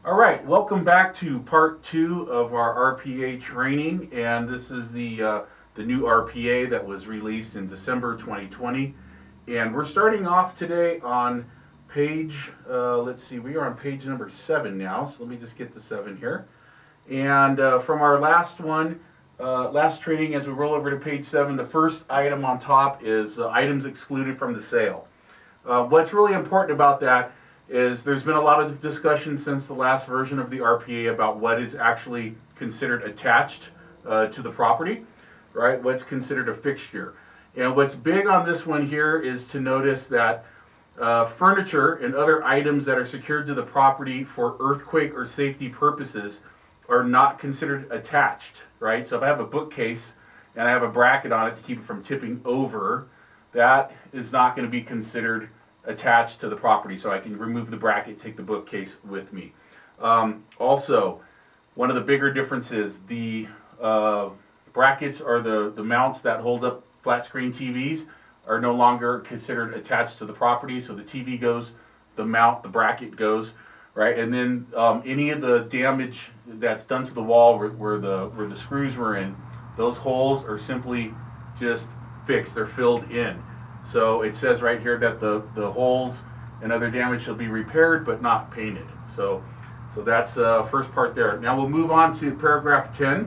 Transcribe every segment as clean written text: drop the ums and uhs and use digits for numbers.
All right, welcome back to part two of our RPA training, and this is the new RPA that was released in December 2020, and we're starting off today on page. Let's see, we are on page number 7 now. So let me just get the 7 here, and from our last one, last training, as we roll over to page 7, the first item on top is items excluded from the sale. What's really important about that is there's been a lot of discussion since the last version of the RPA about what is actually considered attached to the property, right? What's considered a fixture. And what's big on this one here is to notice that furniture and other items that are secured to the property for earthquake or safety purposes are not considered attached, right? So if I have a bookcase and I have a bracket on it to keep it from tipping over, that is not going to be considered attached to the property, so I can remove the bracket, take the bookcase with me. Also, one of the bigger differences, the brackets or the mounts that hold up flat screen TVs are no longer considered attached to the property, so the TV goes, the mount, the bracket goes, right? And then any of the damage that's done to the wall where the screws were in, those holes are simply just fixed, they're filled in. So it says right here that the holes and other damage shall be repaired but not painted. So that's the first part there. Now we'll move on to paragraph 10,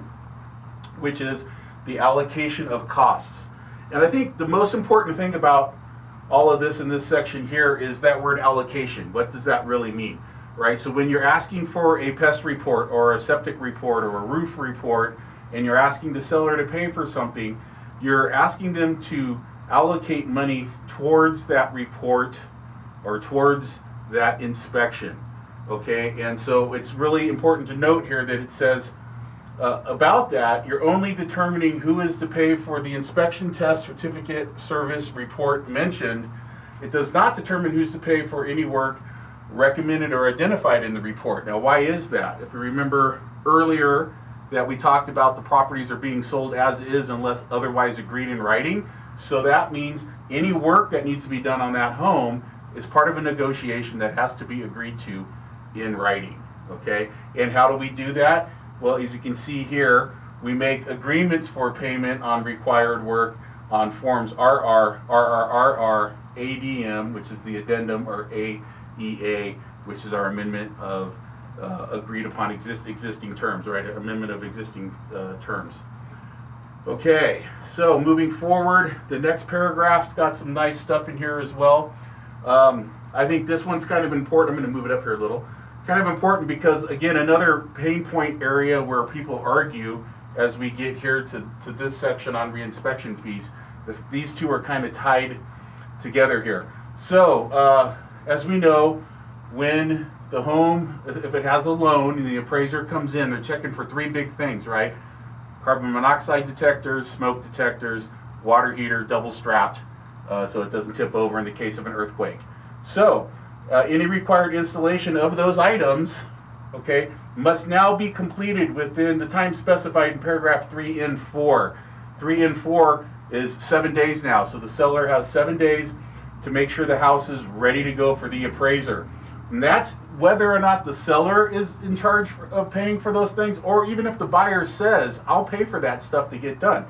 which is the allocation of costs. And I think the most important thing about all of this in this section here is that word allocation. What does that really mean, right? So when you're asking for a pest report or a septic report or a roof report, and you're asking the seller to pay for something, you're asking them to allocate money towards that report or towards that inspection, okay? And so it's really important to note here that it says about that, you're only determining who is to pay for the inspection, test, certificate, service, report mentioned. It does not determine who's to pay for any work recommended or identified in the report. Now, why is that? If you remember earlier that we talked about the properties are being sold as is unless otherwise agreed in writing. So that means any work that needs to be done on that home is part of a negotiation that has to be agreed to in writing, okay? And how do we do that? Well, as you can see here, we make agreements for payment on required work on forms RR, RRRR, ADM, which is the addendum, or AEA, which is our amendment of agreed upon existing terms, right? Amendment of existing terms. Okay, so moving forward, the next paragraph's got some nice stuff in here as well. I think this one's kind of important. I'm going to move it up here a little. Kind of important because, again, another pain point area where people argue as we get here to this section on reinspection fees. These two are kind of tied together here. So, as we know, when the home, if it has a loan and the appraiser comes in, they're checking for 3 big things, right? Carbon monoxide detectors, smoke detectors, water heater, double strapped, so it doesn't tip over in the case of an earthquake. So, any required installation of those items, okay, must now be completed within the time specified in paragraph 3 and 4. 3 and 4 is 7 days now, so the seller has 7 days to make sure the house is ready to go for the appraiser. And that's whether or not the seller is in charge of paying for those things, or even if the buyer says, I'll pay for that stuff to get done.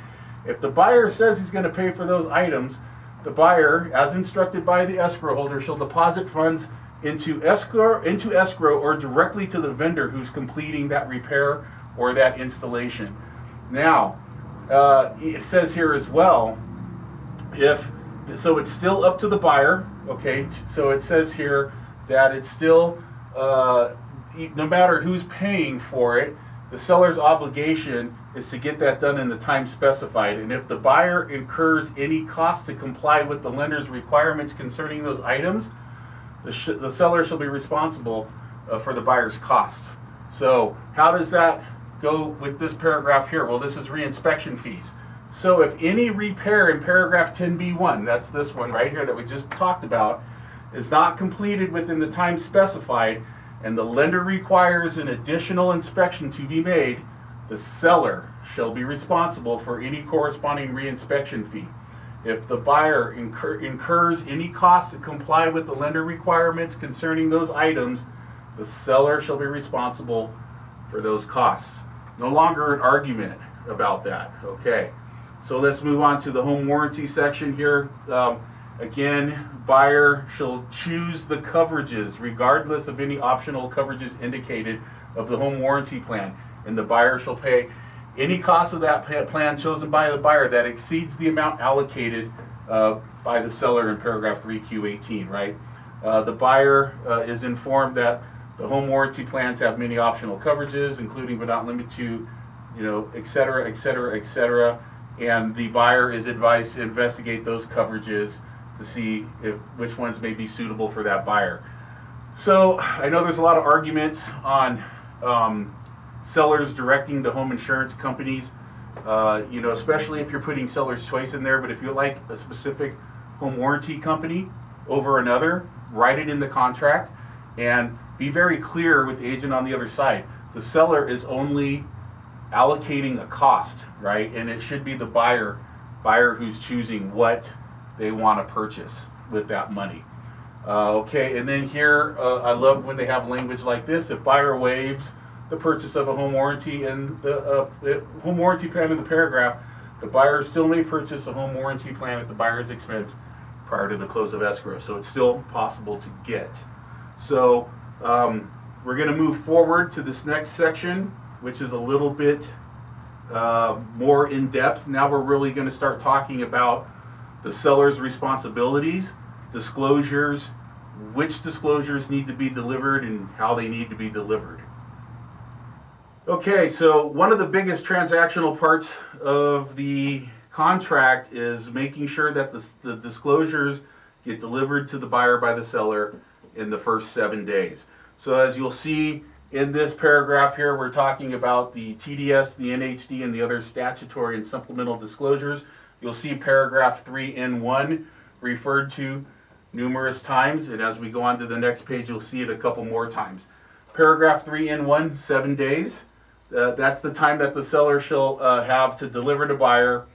If the buyer says he's going to pay for those items, the buyer, as instructed by the escrow holder, shall deposit funds into escrow or directly to the vendor who's completing that repair or that installation. Now, it says here as well, so it's still up to the buyer, okay? So it says here that it's still, no matter who's paying for it, the seller's obligation is to get that done in the time specified. And if the buyer incurs any cost to comply with the lender's requirements concerning those items, the seller shall be responsible for the buyer's costs. So how does that go with this paragraph here? Well, this is reinspection fees. So if any repair in paragraph 10b1, that's this one right here that we just talked about, is not completed within the time specified, and the lender requires an additional inspection to be made, the seller shall be responsible for any corresponding reinspection fee. If the buyer incurs any cost to comply with the lender requirements concerning those items, The seller shall be responsible for those costs. No longer an argument about that. Okay, so let's move on to the home warranty section here. Again, buyer shall choose the coverages regardless of any optional coverages indicated of the home warranty plan, and the buyer shall pay any cost of that plan chosen by the buyer that exceeds the amount allocated by the seller in paragraph 3Q18, right? The buyer is informed that the home warranty plans have many optional coverages, including but not limited to, et cetera, et cetera, et cetera, and the buyer is advised to investigate those coverages to see which ones may be suitable for that buyer. So I know there's a lot of arguments on sellers directing the home insurance companies, especially if you're putting seller's choice in there. But if you like a specific home warranty company over another, write it in the contract and be very clear with the agent on the other side. The seller is only allocating a cost, right? And it should be the buyer who's choosing what they want to purchase with that money. Okay, and then here, I love when they have language like this. If buyer waives the purchase of a home warranty and the home warranty plan in the paragraph, the buyer still may purchase a home warranty plan at the buyer's expense prior to the close of escrow. So it's still possible to get. So we're going to move forward to this next section, which is a little bit more in depth. Now we're really going to start talking about the seller's responsibilities, disclosures, which disclosures need to be delivered and how they need to be delivered. Okay, so one of the biggest transactional parts of the contract is making sure that the disclosures get delivered to the buyer by the seller in the first 7 days. So as you'll see in this paragraph here, we're talking about the TDS, the NHD, and the other statutory and supplemental disclosures. You'll see paragraph 3N1 referred to numerous times, and as we go on to the next page, you'll see it a couple more times. Paragraph 3N1, 7 days. That's the time that the seller shall have to deliver to buyer,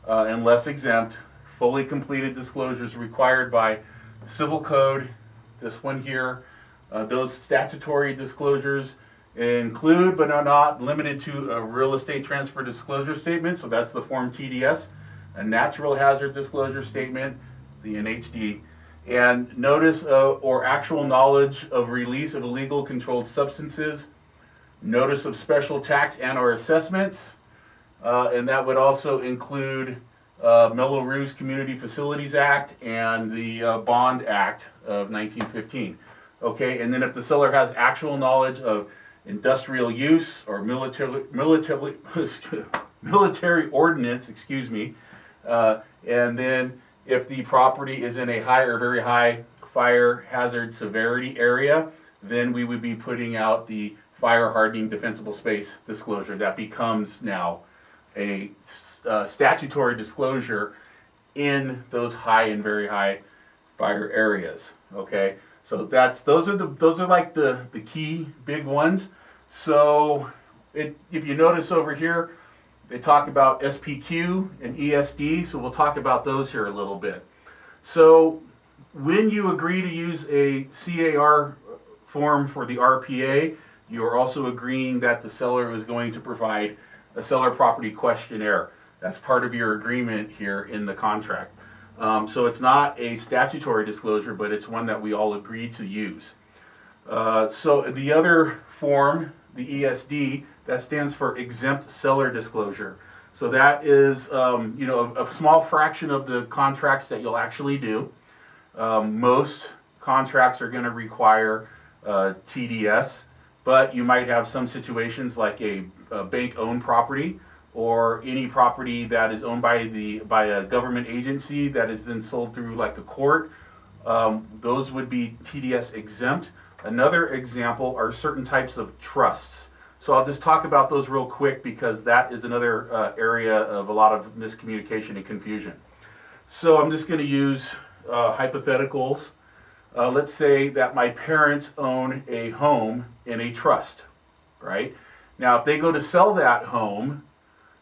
unless exempt, fully completed disclosures required by Civil Code, this one here. Those statutory disclosures include, but are not limited to, a real estate transfer disclosure statement, so that's the Form TDS, a natural hazard disclosure statement, the NHD, and notice or actual knowledge of release of illegal controlled substances, notice of special tax and or assessments, and that would also include Melrose Community Facilities Act and the Bond Act of 1915. Okay, and then if the seller has actual knowledge of industrial use or military ordinance, and then if the property is in a high or very high fire hazard severity area, then we would be putting out the fire hardening defensible space disclosure. That becomes now a statutory disclosure in those high and very high fire areas. Okay, so those are like the key big ones. So if you notice over here, they talk about SPQ and ESD, so we'll talk about those here a little bit. So when you agree to use a CAR form for the RPA, you are also agreeing that the seller is going to provide a seller property questionnaire. That's part of your agreement here in the contract. So it's not a statutory disclosure, but it's one that we all agree to use. So the other form, the ESD, that stands for exempt seller disclosure. So that is, a small fraction of the contracts that you'll actually do. Most contracts are going to require TDS, but you might have some situations like a bank-owned property or any property that is owned by a government agency that is then sold through like a court. Those would be TDS exempt. Another example are certain types of trusts. So I'll just talk about those real quick because that is another area of a lot of miscommunication and confusion. So I'm just going to use hypotheticals. Let's say that my parents own a home in a trust, right? Now, if they go to sell that home,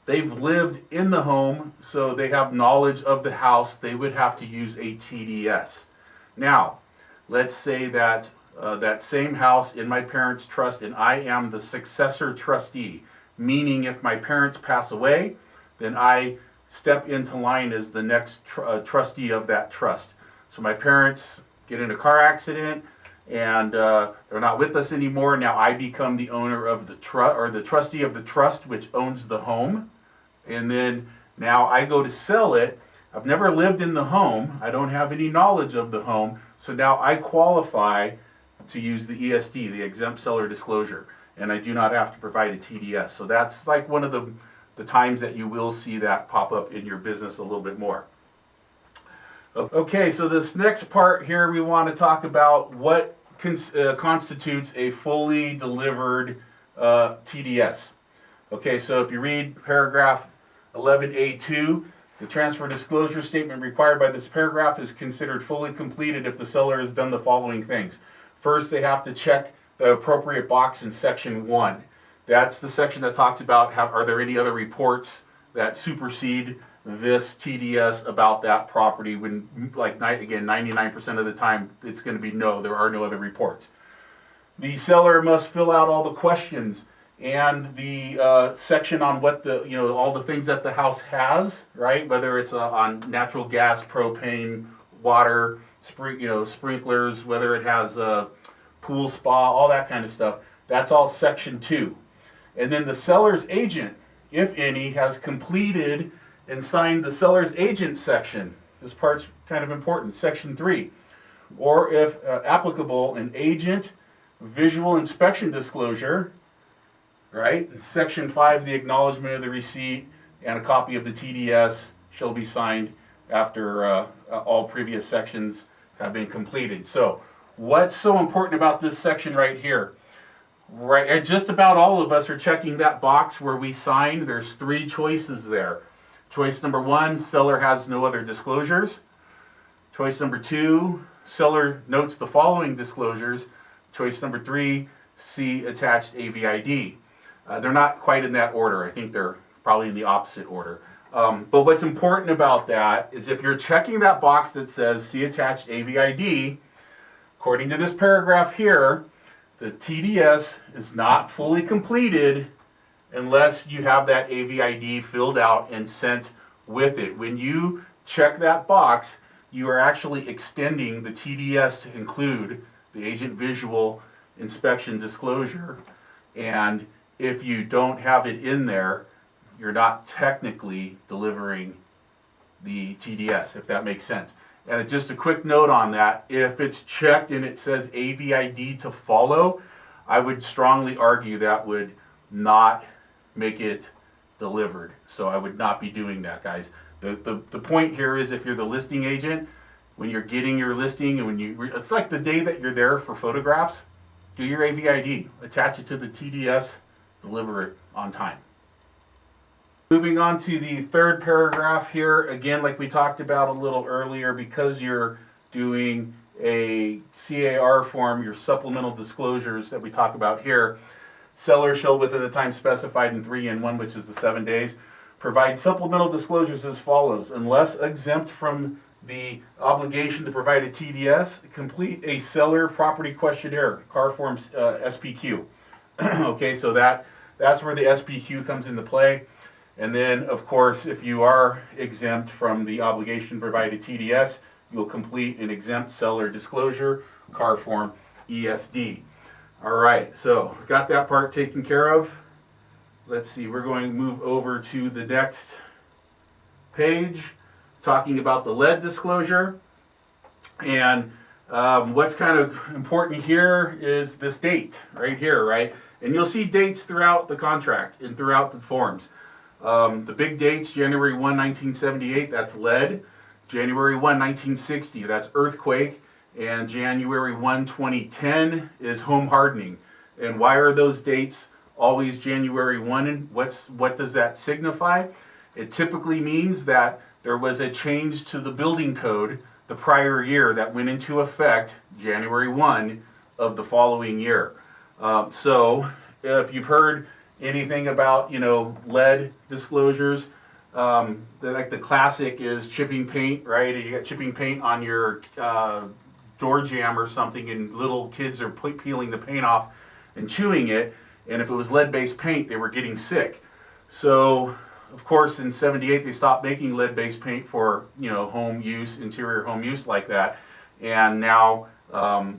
they've lived in the home, so they have knowledge of the house. They would have to use a TDS. Now, let's say that that same house in my parents' trust, and I am the successor trustee, meaning if my parents pass away, then I step into line as the next trustee of that trust. So my parents get in a car accident and they're not with us anymore. Now I become the owner of the trust, or the trustee of the trust, which owns the home. And then now I go to sell it. I've never lived in the home. I don't have any knowledge of the home. So now I qualify to use the ESD, the exempt seller disclosure, and I do not have to provide a TDS. So that's like one of the times that you will see that pop up in your business a little bit more. Okay, so this next part here, we want to talk about what constitutes a fully delivered TDS. Okay, so if you read paragraph 11A2, the transfer disclosure statement required by this paragraph is considered fully completed if the seller has done the following things. First, they have to check the appropriate box in section 1. That's the section that talks about are there any other reports that supersede this TDS about that property, when, like, again, 99% of the time it's going to be no, there are no other reports. The seller must fill out all the questions and the section on what the, all the things that the house has, right? Whether it's on natural gas, propane, water, sprinklers, whether it has a pool, spa, all that kind of stuff. That's all section 2. And then the seller's agent, if any, has completed and signed the seller's agent section. This part's kind of important, section 3. Or if applicable, an agent visual inspection disclosure, right? In section 5, the acknowledgement of the receipt and a copy of the TDS shall be signed after all previous sections have been completed. So what's so important about this section right here? Right, just about all of us are checking that box where we sign. There's 3 choices there. Choice number 1, seller has no other disclosures. Choice number 2, seller notes the following disclosures. Choice number 3, see attached AVID. They're not quite in that order. I think they're probably in the opposite order. But what's important about that is if you're checking that box that says see attached AVID, according to this paragraph here, the TDS is not fully completed unless you have that AVID filled out and sent with it. When you check that box, you are actually extending the TDS to include the agent visual inspection disclosure. And if you don't have it in there, you're not technically delivering the TDS, if that makes sense. And just a quick note on that, if it's checked and it says AVID to follow, I would strongly argue that would not make it delivered. So I would not be doing that, guys. The point here is, if you're the listing agent, when you're getting your listing, and it's like the day that you're there for photographs, do your AVID, attach it to the TDS, deliver it on time. Moving on to the third paragraph here, again, like we talked about a little earlier, because you're doing a CAR form, your supplemental disclosures that we talk about here, seller shall, within the time specified in 3N1, which is the 7 days, provide supplemental disclosures as follows. Unless exempt from the obligation to provide a TDS, complete a seller property questionnaire, CAR form SPQ. Okay, so that's where the SPQ comes into play. And then, of course, if you are exempt from the obligation to provide a TDS, you'll complete an exempt seller disclosure, CAR form ESD. All right, so got that part taken care of. Let's see, we're going to move over to the next page, talking about the lead disclosure. And what's kind of important here is this date right here, right? And you'll see dates throughout the contract and throughout the forms. The big dates, January 1, 1978, that's lead. January 1, 1960, that's earthquake. And January 1, 2010 is home hardening. And why are those dates always January 1? And what does that signify? It typically means that there was a change to the building code the prior year that went into effect January 1 of the following year. So if you've heard anything about, lead disclosures, like the classic is chipping paint, right? You got chipping paint on your door jamb or something and little kids are peeling the paint off and chewing it, and if it was lead-based paint, they were getting sick. So, of course, in '78 they stopped making lead-based paint for home use, interior home use like that, and now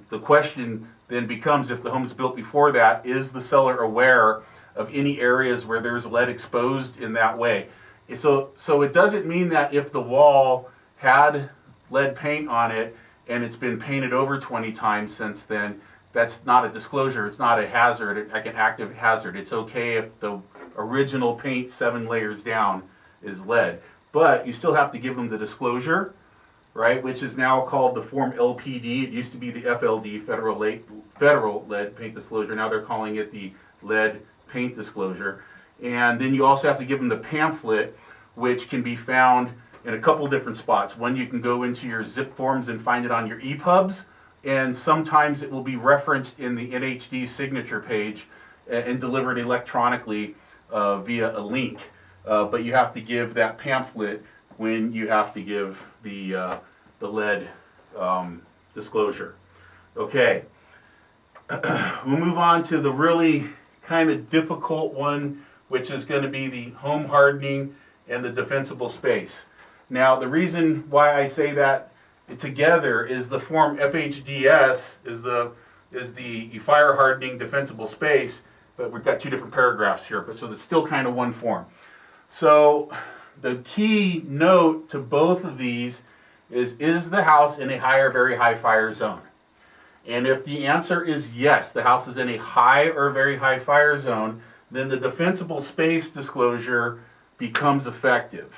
the question then becomes, if the home is built before that, is the seller aware of any areas where there's lead exposed in that way? So it doesn't mean that if the wall had lead paint on it and it's been painted over 20 times since then, that's not a disclosure. It's not a hazard, like an active hazard. It's okay if the original paint 7 layers down is lead, but you still have to give them the disclosure, right? Which is now called the Form LPD. It used to be the FLD, Federal Lead Paint Disclosure. Now they're calling it the Lead Paint Disclosure. And then you also have to give them the pamphlet, which can be found in a couple different spots. One, you can go into your zip forms and find it on your EPUBs, and sometimes it will be referenced in the NHD signature page and delivered electronically via a link. But you have to give that pamphlet when you have to give the lead disclosure. Okay, we'll move on to the really kind of difficult one, which is going to be the home hardening and the defensible space. Now, the reason why I say that together is the form FHDS is the fire hardening defensible space, but we've got 2 different paragraphs here, but so it's still kind of one form. So the key note to both of these is the house in a high or very high fire zone? And if the answer is yes, the house is in a high or very high fire zone, then the defensible space disclosure becomes effective.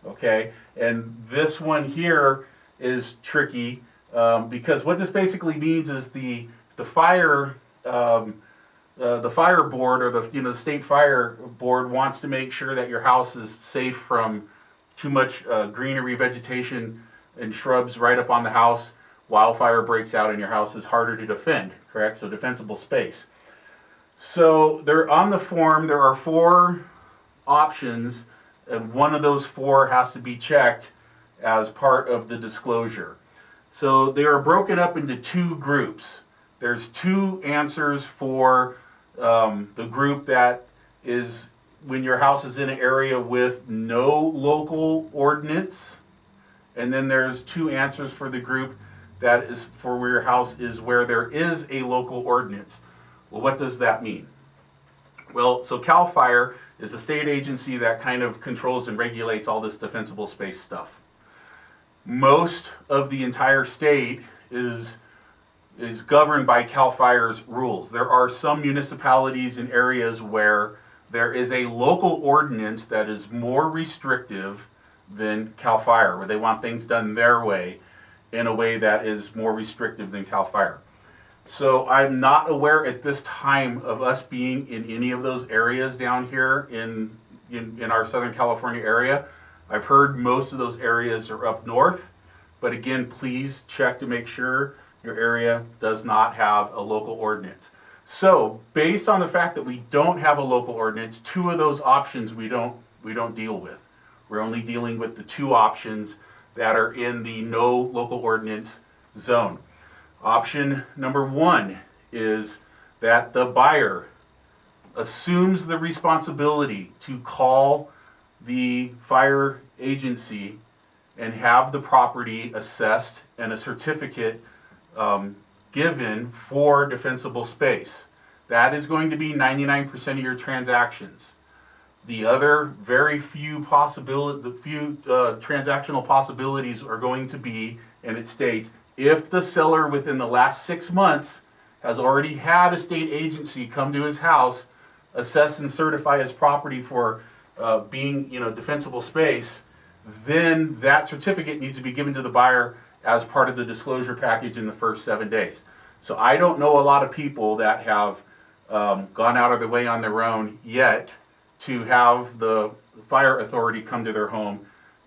Okay, and this one here is tricky because what this basically means is the fire board, or the state fire board, wants to make sure that your house is safe from too much greenery, vegetation, and shrubs right up on the house. Wildfire breaks out and your house is harder to defend, correct? So defensible space. So on the form there are 4 options, and one of those 4 has to be checked as part of the disclosure. So they are broken up into 2 groups. There's 2 answers for the group that is when your house is in an area with no local ordinance, and then there's 2 answers for the group that is for where your house is where there is a local ordinance. Well, what does that mean? Well, so CAL FIRE is the state agency that kind of controls and regulates all this defensible space stuff. Most of the entire state is governed by CAL FIRE's rules. There are some municipalities and areas where there is a local ordinance that is more restrictive than CAL FIRE, where they want things done their way, in a way that is more restrictive than CAL FIRE. So I'm not aware at this time of us being in any of those areas down here in our Southern California area. I've heard most of those areas are up north, but again, please check to make sure your area does not have a local ordinance. So based on the fact that we don't have a local ordinance, 2 of those options we don't deal with. We're only dealing with the 2 options that are in the no local ordinance zone. Option number 1 is that the buyer assumes the responsibility to call the fire agency and have the property assessed and a certificate given for defensible space. That is going to be 99% of your transactions. The other very few transactional possibilities are going to be, and it states, if the seller within the last 6 months has already had a state agency come to his house, assess and certify his property for being defensible space, then that certificate needs to be given to the buyer as part of the disclosure package in the first 7 days. So I don't know a lot of people that have gone out of their way on their own yet to have the fire authority come to their home,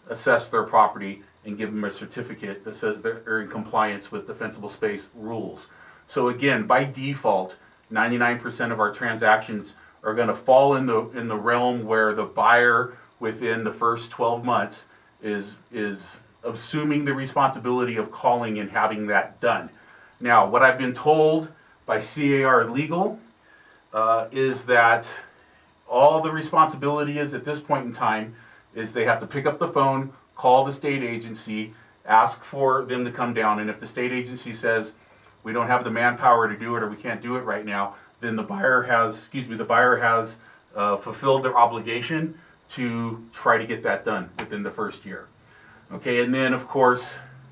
assess their property, and give them a certificate that says they're in compliance with defensible space rules. So again, by default, 99% of our transactions are going to fall in the realm where the buyer within the first 12 months is assuming the responsibility of calling and having that done. Now, what I've been told by CAR Legal is that all the responsibility is at this point in time is they have to pick up the phone, call the state agency, ask for them to come down, and if the state agency says we don't have the manpower to do it or we can't do it right now, then the buyer has fulfilled their obligation to try to get that done within the first year. Okay, and then of course,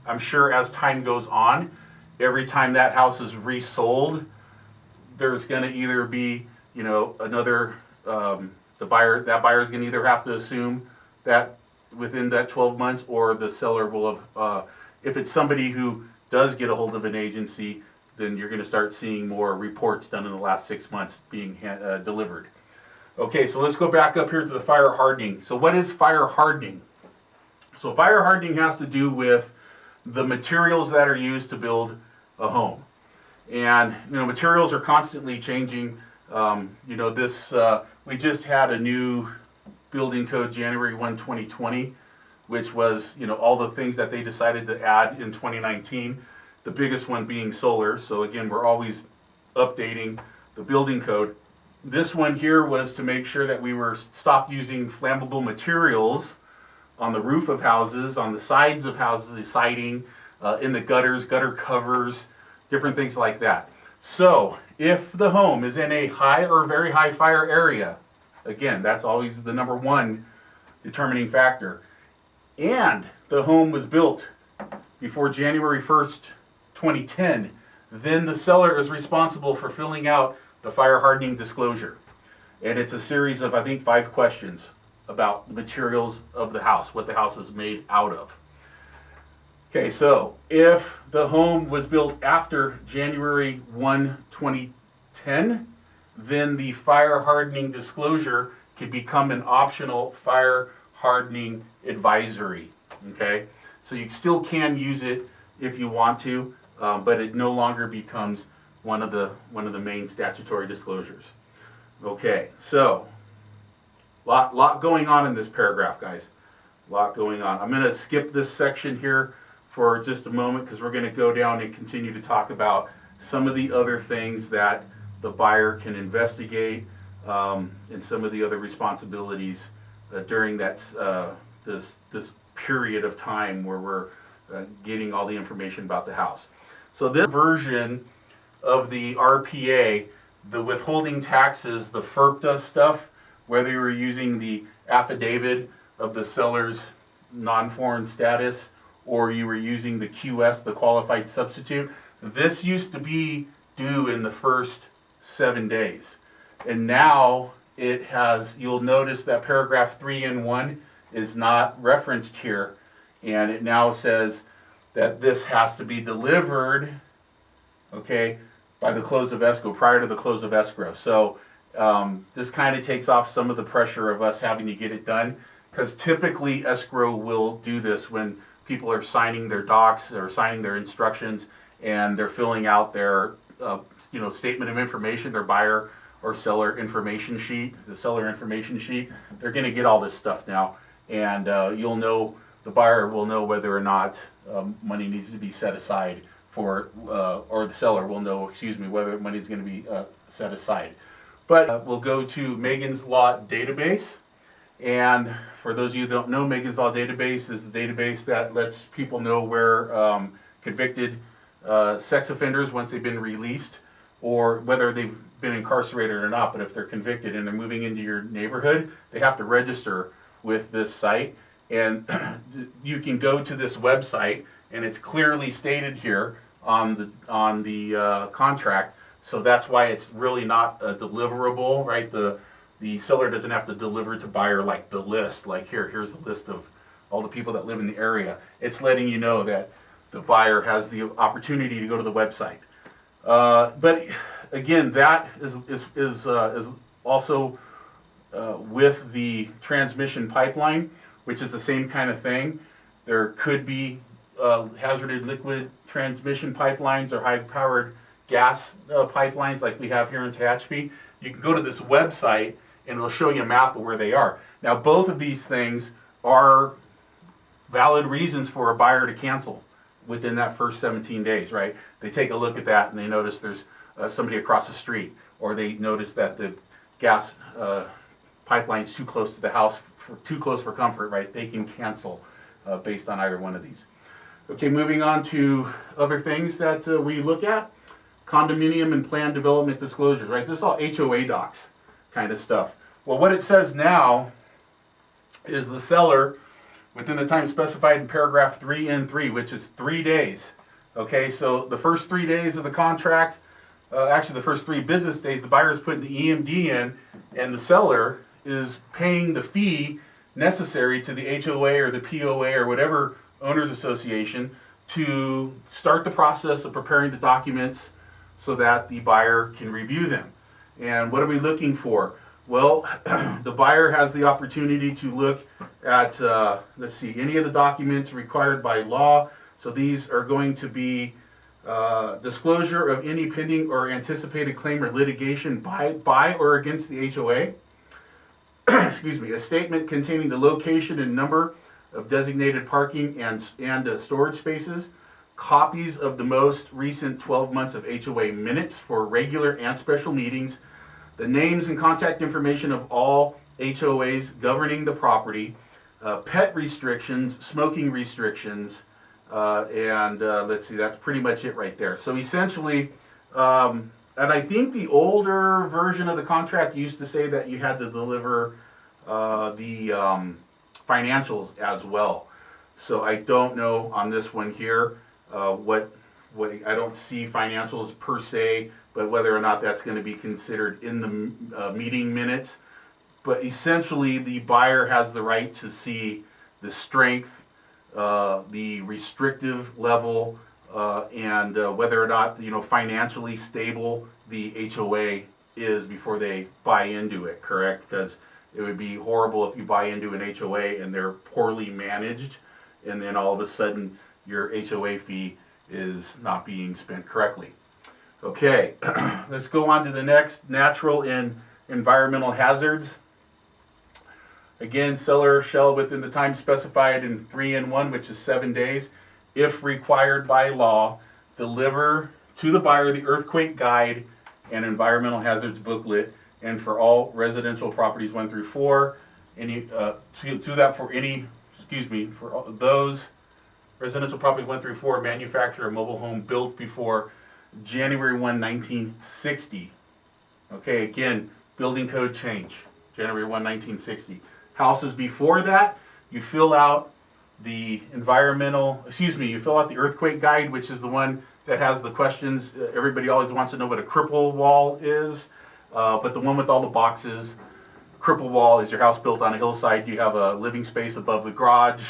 I'm sure as time goes on, every time that house is resold, there's going to either be, another that buyer is going to either have to assume that within that 12 months, or the seller will have, if it's somebody who does get a hold of an agency, then you're going to start seeing more reports done in the last 6 months being delivered. Okay, so let's go back up here to the fire hardening. So what is fire hardening? So fire hardening has to do with the materials that are used to build a home. And, materials are constantly changing. We just had a new building code January 1, 2020, which was, all the things that they decided to add in 2019, the biggest one being solar. So again, we're always updating the building code. This one here was to make sure that we were stopped using flammable materials on the roof of houses, on the sides of houses, the siding, in the gutters, gutter covers, different things like that. So if the home is in a high or very high fire area, again, that's always the number one determining factor, and the home was built before January 1st, 2010, then the seller is responsible for filling out the fire hardening disclosure. And it's a series of, I think, 5 questions about the materials of the house, what the house is made out of. Okay, so if the home was built after January 1, 2010, then the fire hardening disclosure could become an optional fire hardening advisory. Okay, so you still can use it if you want to, but it no longer becomes one of the main statutory disclosures. Okay, so lot going on in this paragraph, guys. A lot going on. I'm going to skip this section here for just a moment because we're going to go down and continue to talk about some of the other things that the buyer can investigate, and some of the other responsibilities during that this period of time where we're getting all the information about the house. So this version of the RPA, the withholding taxes, the FERPTA stuff, whether you were using the affidavit of the seller's non-foreign status or you were using the QS, the qualified substitute, this used to be due in the first 7 days. And now it has, you'll notice that paragraph 3 in 1 is not referenced here. And it now says that this has to be delivered, okay, by the close of escrow, prior to the close of escrow. So this kind of takes off some of the pressure of us having to get it done, because typically escrow will do this when people are signing their docs or signing their instructions and they're filling out their statement of information, their buyer or seller information sheet, the seller information sheet. They're going to get all this stuff now, and you'll know, the buyer will know whether or not money needs to be set aside for, or the seller will know, whether money is going to be set aside. But we'll go to Megan's Law database. And for those of you who don't know, Megan's Law database is the database that lets people know where convicted sex offenders, once they've been released, or whether they've been incarcerated or not, but if they're convicted and they're moving into your neighborhood, they have to register with this site. And you can go to this website, and it's clearly stated here on the contract. So that's why it's really not a deliverable, right? The seller doesn't have to deliver to buyer like the list, like here's the list of all the people that live in the area. It's letting you know that the buyer has the opportunity to go to the website. But again, that is also with the transmission pipeline, which is the same kind of thing. There could be hazardous liquid transmission pipelines or high-powered gas pipelines like we have here in Tehachapi. You can go to this website and it'll show you a map of where they are. Now, both of these things are valid reasons for a buyer to cancel within that first 17 days, right? They take a look at that and they notice there's somebody across the street, or they notice that the gas pipeline's too close to the house, too close for comfort, right? They can cancel based on either one of these. Okay, moving on to other things that we look at. Condominium and plan development disclosures, right? This is all HOA docs kind of stuff. Well, what it says now is the seller, within the time specified in paragraph 3N3, which is 3 days. Okay, so the first 3 days of the contract, actually the first 3 business days, the buyer is putting the EMD in, and the seller is paying the fee necessary to the HOA or the POA or whatever owners association to start the process of preparing the documents so that the buyer can review them. And what are we looking for? Well, the buyer has the opportunity to look at, let's see, any of the documents required by law. So these are going to be disclosure of any pending or anticipated claim or litigation by or against the HOA. Excuse me, a statement containing the location and number of designated parking and storage spaces, copies of the most recent 12 months of HOA minutes for regular and special meetings, the names and contact information of all HOAs governing the property, pet restrictions, smoking restrictions, and let's see, that's pretty much it right there. So essentially, and I think the older version of the contract used to say that you had to deliver the financials as well. So I don't know on this one here what I don't see financials per se, but whether or not that's going to be considered in the meeting minutes. But essentially, the buyer has the right to see the strength, the restrictive level, and whether or not financially stable the HOA is before they buy into it. Correct? Because it would be horrible if you buy into an HOA and they're poorly managed, and then all of a sudden your HOA fee is not being spent correctly. Okay, let's go on to the next, natural and environmental hazards. Again, seller shall, within the time specified in 3N1, which is 7 days, if required by law, deliver to the buyer the earthquake guide and environmental hazards booklet, and for all residential properties 1 through 4, for those residential properties 1 through 4, manufacturer, mobile home built before January 1, 1960. Okay, again, building code change, January 1, 1960. Houses before that, you fill out the you fill out the earthquake guide, which is the one that has the questions. Everybody always wants to know what a cripple wall is, but the one with all the boxes, cripple wall, is your house built on a hillside? Do you have a living space above the garage?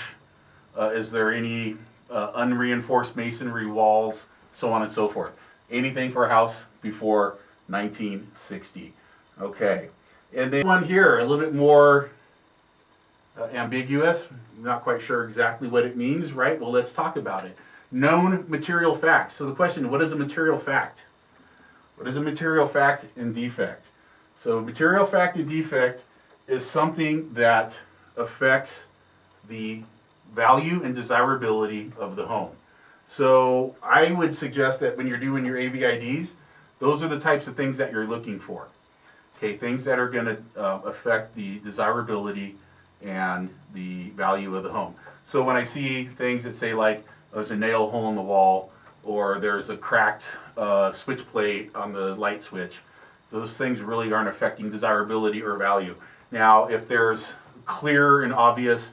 Is there any unreinforced masonry walls, so on and so forth? Anything for a house before 1960. Okay, and then one here, a little bit more ambiguous. I'm not quite sure exactly what it means, right? Well, let's talk about it. Known material facts. So the question, what is a material fact? What is a material fact and defect? So material fact and defect is something that affects the value and desirability of the home. So I would suggest that when you're doing your AVIDs, those are the types of things that you're looking for. Okay, things that are going to affect the desirability and the value of the home. So when I see things that say like there's a nail hole in the wall, or there's a cracked switch plate on the light switch, those things really aren't affecting desirability or value. Now, if there's clear and obvious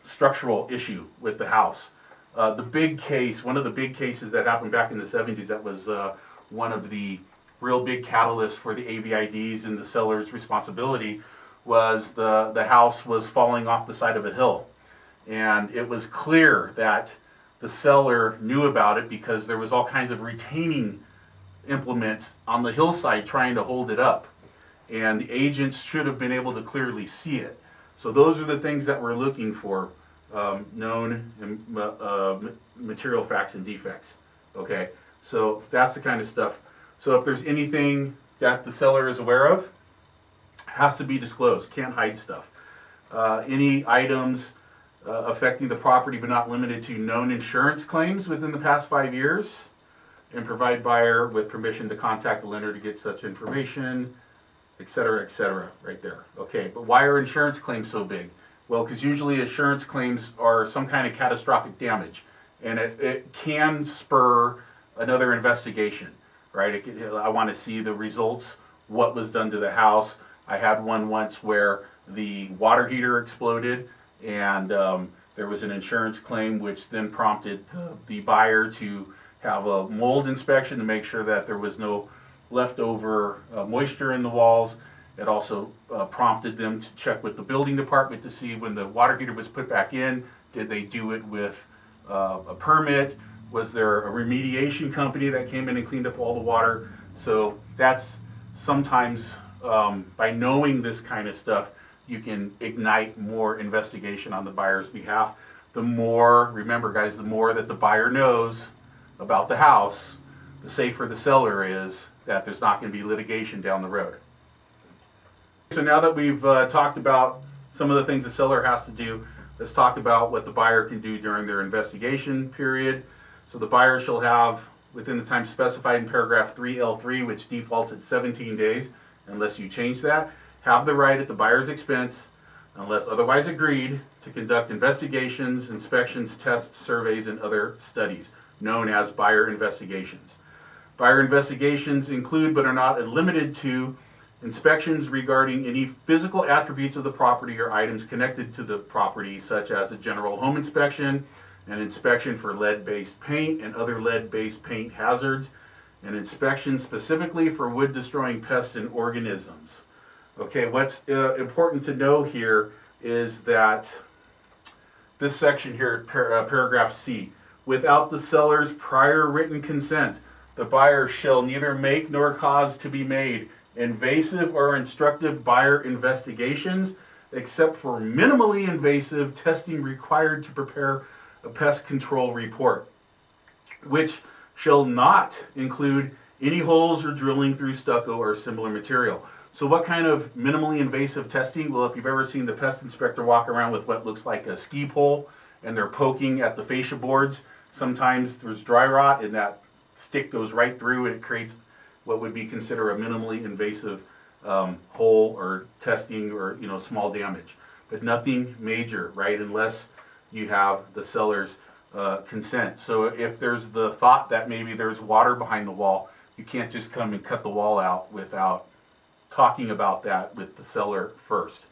structural issue with the house, one of the big cases that happened back in the 70s, that was one of the real big catalysts for the AVIDs and the seller's responsibility, was the house was falling off the side of a hill. And it was clear that the seller knew about it because there was all kinds of retaining implements on the hillside trying to hold it up. And the agents should have been able to clearly see it. So those are the things that we're looking for, known material facts and defects. Okay, so that's the kind of stuff. So if there's anything that the seller is aware of, has to be disclosed, can't hide stuff. Any items affecting the property but not limited to known insurance claims within the past 5 years, and provide buyer with permission to contact the lender to get such information, et cetera, right there. Okay, but why are insurance claims so big? Well, because usually insurance claims are some kind of catastrophic damage, and it can spur another investigation, right? I want to see the results, what was done to the house. I had one once where the water heater exploded, and there was an insurance claim, which then prompted the buyer to have a mold inspection to make sure that there was no leftover moisture in the walls. It also prompted them to check with the building department to see when the water heater was put back in, did they do it with a permit? Was there a remediation company that came in and cleaned up all the water? So that's sometimes, by knowing this kind of stuff, you can ignite more investigation on the buyer's behalf. The more, remember guys, the more that the buyer knows about the house, the safer the seller is that there's not going to be litigation down the road. So now that we've talked about some of the things the seller has to do, let's talk about what the buyer can do during their investigation period. So the buyer shall have, within the time specified in paragraph 3L3, which defaults at 17 days, unless you change that, have the right at the buyer's expense, unless otherwise agreed, to conduct investigations, inspections, tests, surveys, and other studies, known as buyer investigations. Buyer investigations include, but are not limited to, inspections regarding any physical attributes of the property or items connected to the property, such as a general home inspection, an inspection for lead-based paint and other lead-based paint hazards, an inspection specifically for wood-destroying pests and organisms. Okay, what's important to know here is that this section here, paragraph C, without the seller's prior written consent, the buyer shall neither make nor cause to be made invasive or instructive buyer investigations, except for minimally invasive testing required to prepare a pest control report, which shall not include any holes or drilling through stucco or similar material. So what kind of minimally invasive testing? Well, if you've ever seen the pest inspector walk around with what looks like a ski pole and they're poking at the fascia boards, sometimes there's dry rot and that stick goes right through and it creates what would be considered a minimally invasive hole or testing or small damage, but nothing major, right? Unless you have the seller's consent. So if there's the thought that maybe there's water behind the wall, you can't just come and cut the wall out without talking about that with the seller first.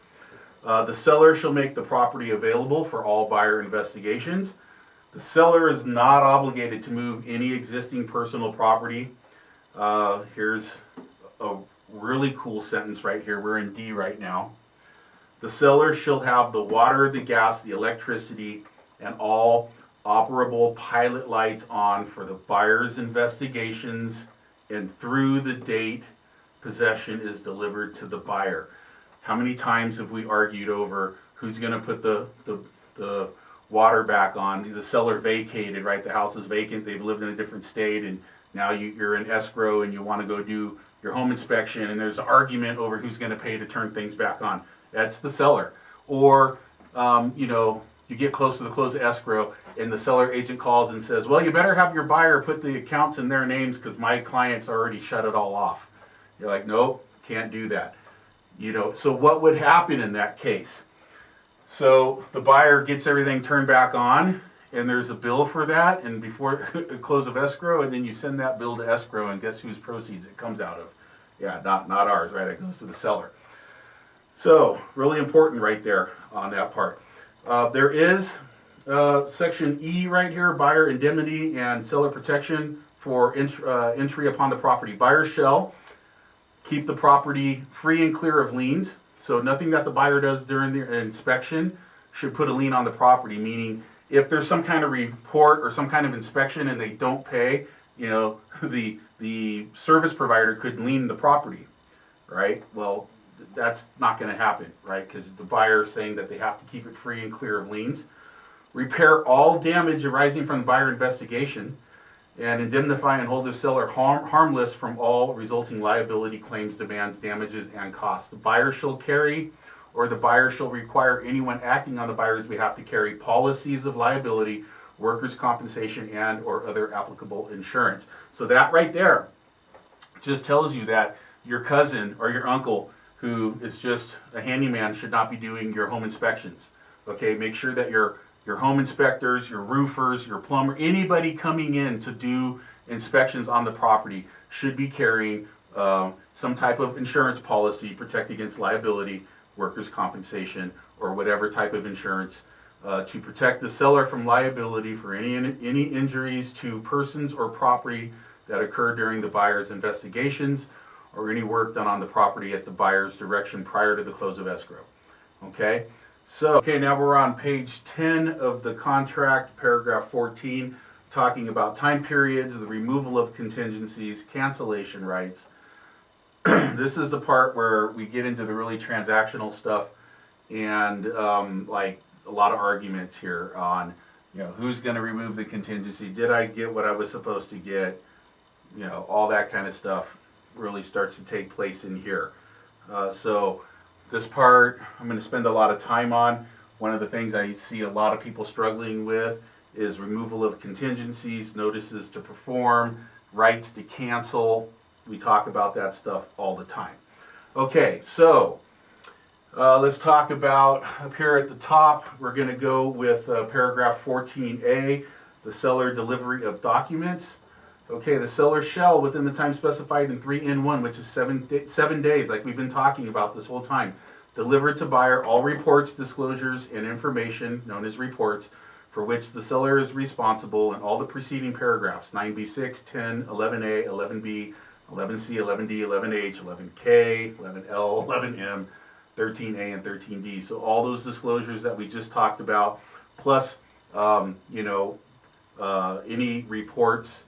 The seller shall make the property available for all buyer investigations. The seller is not obligated to move any existing personal property. Here's a really cool sentence right here. We're in D right now. The seller shall have the water, the gas, the electricity, and all operable pilot lights on for the buyer's investigations and through the date possession is delivered to the buyer. How many times have we argued over who's going to put the water back on? The seller vacated, right? The house is vacant. They've lived in a different state, and now you're in escrow and you want to go do your home inspection, and there's an argument over who's going to pay to turn things back on. That's the seller. Or, you get close to the close of escrow, and the seller agent calls and says, well, you better have your buyer put the accounts in their names because my client's already shut it all off. You're like, nope, can't do that. So what would happen in that case? So the buyer gets everything turned back on, and there's a bill for that, and before close of escrow, and then you send that bill to escrow, and guess whose proceeds it comes out of? Yeah, not ours, right? It goes to the seller. So really important right there on that part. There is section E right here, buyer indemnity and seller protection for entry upon the property. Buyer shall keep the property free and clear of liens. So nothing that the buyer does during the inspection should put a lien on the property, meaning if there's some kind of report or some kind of inspection and they don't pay, the service provider could lien the property, right? Well, that's not going to happen, right? Because the buyer is saying that they have to keep it free and clear of liens. Repair all damage arising from the buyer investigation, and indemnify and hold the seller harmless from all resulting liability claims, demands, damages, and costs. The buyer shall carry or the buyer shall require anyone acting on the buyer's behalf to carry policies of liability, workers' compensation, and or other applicable insurance. So that right there just tells you that your cousin or your uncle who is just a handyman should not be doing your home inspections. Okay, make sure that your home inspectors, your roofers, your plumber, anybody coming in to do inspections on the property should be carrying some type of insurance policy protect against liability, workers' compensation, or whatever type of insurance to protect the seller from liability for any injuries to persons or property that occurred during the buyer's investigations or any work done on the property at the buyer's direction prior to the close of escrow. Okay, so now we're on page 10 of the contract, paragraph 14, talking about time periods, the removal of contingencies, cancellation rights. This is the part where we get into the really transactional stuff and like a lot of arguments here on, who's going to remove the contingency, did I get what I was supposed to get, all that kind of stuff really starts to take place in here. So this part I'm going to spend a lot of time on. One of the things I see a lot of people struggling with is removal of contingencies, notices to perform, rights to cancel. We talk about that stuff all the time. Okay, so let's talk about up here at the top. We're going to go with paragraph 14A, the seller delivery of documents. Okay, the seller shall, within the time specified in 3N1, which is 7 days, like we've been talking about this whole time, deliver to buyer all reports, disclosures, and information known as reports for which the seller is responsible in all the preceding paragraphs, 9B6, 10, 11A, 11B, 11C, 11D, 11H, 11K, 11L, 11M, 13A, and 13D. So all those disclosures that we just talked about, plus, any reports.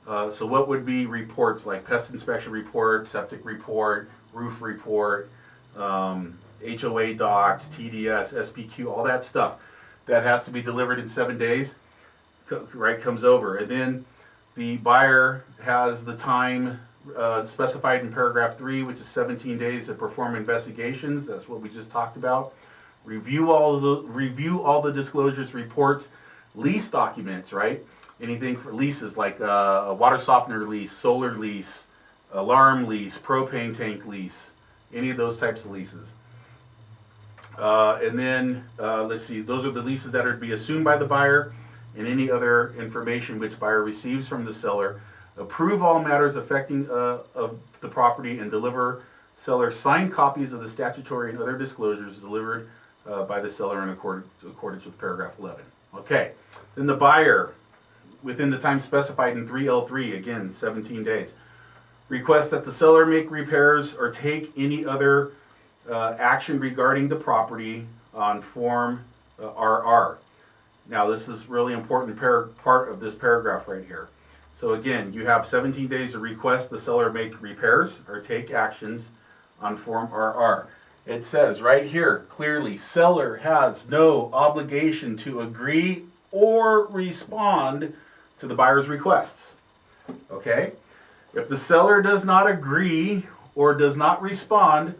So what would be reports like pest inspection report, septic report, roof report, HOA docs, TDS, SPQ, all that stuff that has to be delivered in 7 days, right, comes over. And then the buyer has the time specified in paragraph 3, which is 17 days to perform investigations. That's what we just talked about. Review all the disclosures, reports, lease documents, right? Anything for leases like a water softener lease, solar lease, alarm lease, propane tank lease, any of those types of leases. And then, let's see, those are the leases that are to be assumed by the buyer and any other information which buyer receives from the seller. Approve all matters affecting of the property and deliver seller signed copies of the statutory and other disclosures delivered by the seller in accordance with paragraph 11. Okay, then the buyer, within the time specified in 3L3, again, 17 days, requests that the seller make repairs or take any other action regarding the property on Form RR. Now, this is really important part of this paragraph right here. So again, you have 17 days to request the seller make repairs or take actions on Form RR. It says right here, clearly, seller has no obligation to agree or respond to the buyer's requests. Okay? If the seller does not agree or does not respond,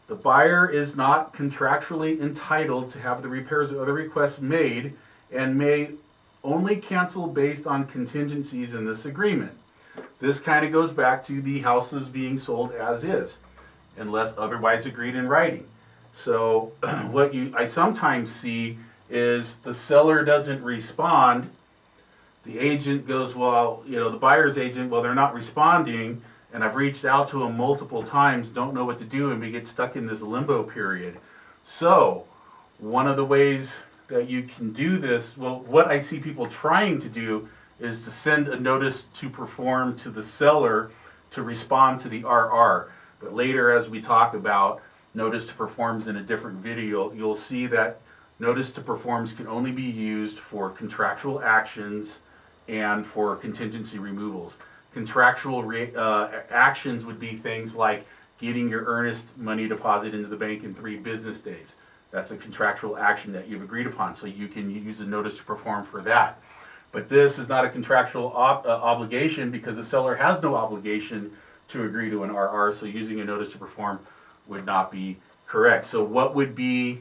the buyer is not contractually entitled to have the repairs or other requests made and may only cancel based on contingencies in this agreement. This kind of goes back to the houses being sold as is, unless otherwise agreed in writing. So what I sometimes see is the seller doesn't respond. The agent goes, well, the buyer's agent, well, they're not responding, and I've reached out to them multiple times, don't know what to do, and we get stuck in this limbo period. So one of the ways that you can do this, well, what I see people trying to do is to send a notice to perform to the seller to respond to the RR. But later, as we talk about notice to performs in a different video, you'll see that notice to performs can only be used for contractual actions and for contingency removals. Contractual actions would be things like getting your earnest money deposit into the bank in 3 business days. That's a contractual action that you've agreed upon, so you can use a notice to perform for that. But this is not a contractual obligation because the seller has no obligation to agree to an RR, so using a notice to perform would not be Correct. So what would be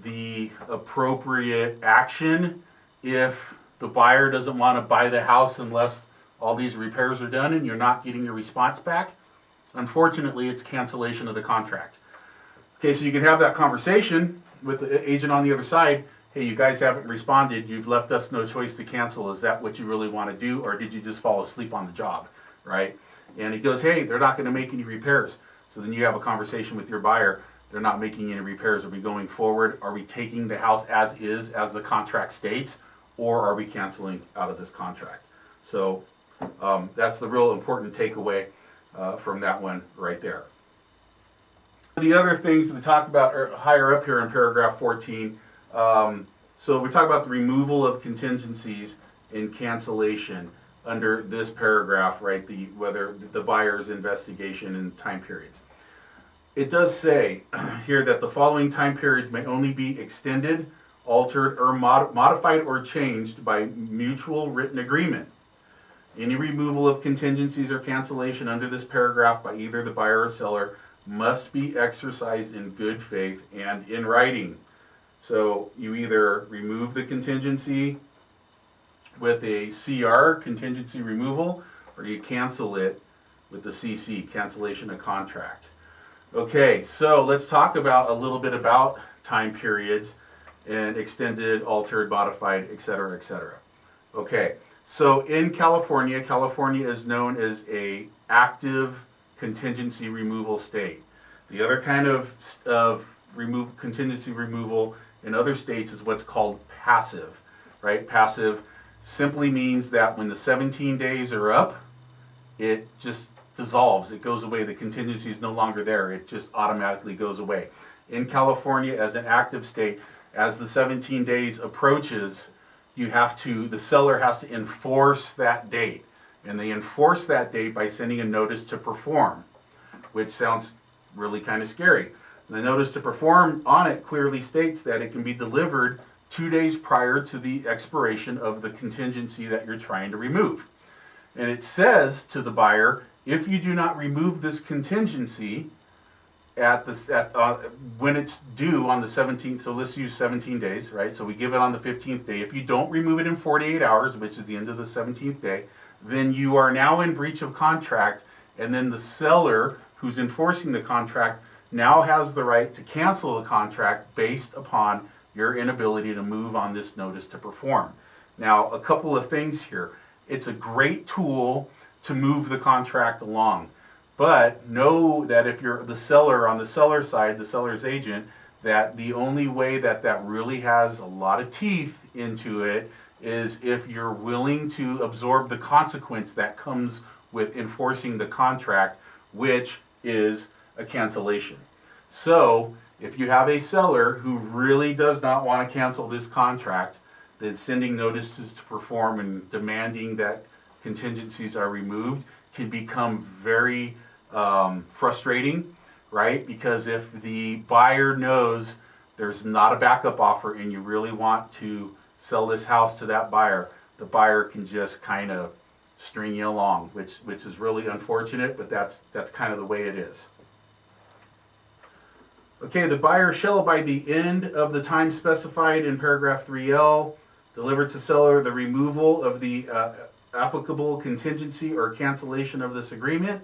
the appropriate action if the buyer doesn't want to buy the house unless all these repairs are done and you're not getting your response back? Unfortunately, it's cancellation of the contract. Okay, so you can have that conversation with the agent on the other side. Hey, you guys haven't responded. You've left us no choice to cancel. Is that what you really want to do, or did you just fall asleep on the job, right? And he goes, hey, they're not going to make any repairs. So then you have a conversation with your buyer. They're not making any repairs. Are we going forward? Are we taking the house as is, as the contract states, or are we canceling out of this contract? So that's the real important takeaway from that one right there. The other things to talk about are higher up here in paragraph 14. So we talk about the removal of contingencies in cancellation under this paragraph, right? Whether the buyer's investigation and time periods. It does say here that the following time periods may only be extended, altered, or modified or changed by mutual written agreement. Any removal of contingencies or cancellation under this paragraph by either the buyer or seller must be exercised in good faith and in writing. So you either remove the contingency with a CR, contingency removal, or you cancel it with the CC, cancellation of contract. Okay, so let's talk about a little bit about time periods and extended, altered, modified, etc., etc. Okay, so in California, California is known as a active contingency removal state. The other kind of contingency removal in other states is what's called passive, right? Passive simply means that when the 17 days are up, it just dissolves, it goes away, the contingency is no longer there, it just automatically goes away. In California, as an active state, as the 17 days approaches, the seller has to enforce that date. And they enforce that date by sending a notice to perform, which sounds really kind of scary. The notice to perform on it clearly states that it can be delivered 2 days prior to the expiration of the contingency that you're trying to remove. And it says to the buyer, if you do not remove this contingency when it's due on the 17th, so let's use 17 days, right? So we give it on the 15th day. If you don't remove it in 48 hours, which is the end of the 17th day, then you are now in breach of contract, and then the seller who's enforcing the contract now has the right to cancel the contract based upon your inability to move on this notice to perform. Now, a couple of things here. It's a great tool to move the contract along, but know that if you're the seller, on the seller side, the seller's agent, that the only way that really has a lot of teeth into it is if you're willing to absorb the consequence that comes with enforcing the contract, which is a cancellation. So if you have a seller who really does not want to cancel this contract, then sending notices to perform and demanding that contingencies are removed can become very frustrating, right? Because if the buyer knows there's not a backup offer and you really want to sell this house to that buyer, the buyer can just kind of string you along, which is really unfortunate, but that's kind of the way it is. Okay, the buyer shall, by the end of the time specified in paragraph 3L, deliver to seller the removal of the applicable contingency or cancellation of this agreement.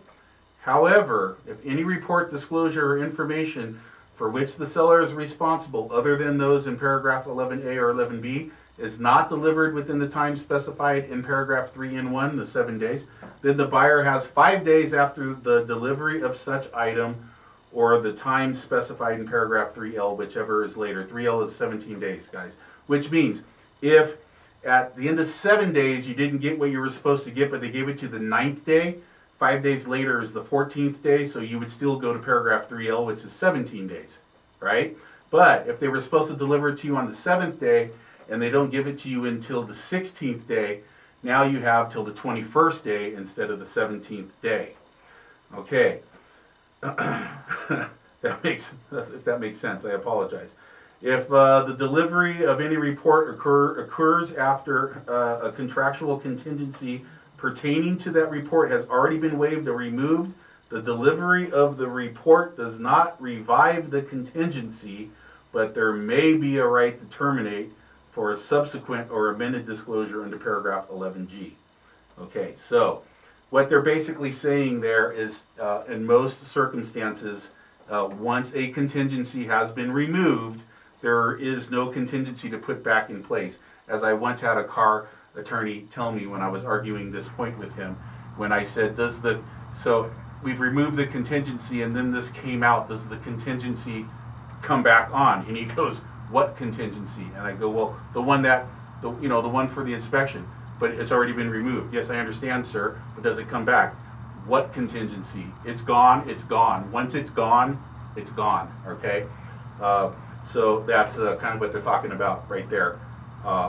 However, if any report, disclosure, or information for which the seller is responsible, other than those in paragraph 11A or 11B, is not delivered within the time specified in paragraph 3N1, the 7 days, then the buyer has 5 days after the delivery of such item or the time specified in paragraph 3L, whichever is later. 3L is 17 days, guys. Which means if at the end of 7 days you didn't get what you were supposed to get, but they gave it to the 9th day, 5 days later is the 14th day, so you would still go to paragraph 3L, which is 17 days, right? But if they were supposed to deliver it to you on the 7th day and they don't give it to you until the 16th day, now you have till the 21st day instead of the 17th day. Okay. If that makes sense, I apologize. If the delivery of any report occurs after a contractual contingency pertaining to that report has already been waived or removed, The delivery of the report does not revive the contingency, but there may be a right to terminate for a subsequent or amended disclosure under paragraph 11G. Okay, so what they're basically saying there is, in most circumstances, once a contingency has been removed, there is no contingency to put back in place. As I once had a car attorney tell me when I was arguing this point with him, when I said, so we've removed the contingency and then this came out, does the contingency come back on? And he goes, what contingency? And I go, well, the one for the inspection, but it's already been removed. Yes, I understand, sir, but does it come back? What contingency? It's gone, it's gone. Once it's gone, okay? So that's kind of what they're talking about right there.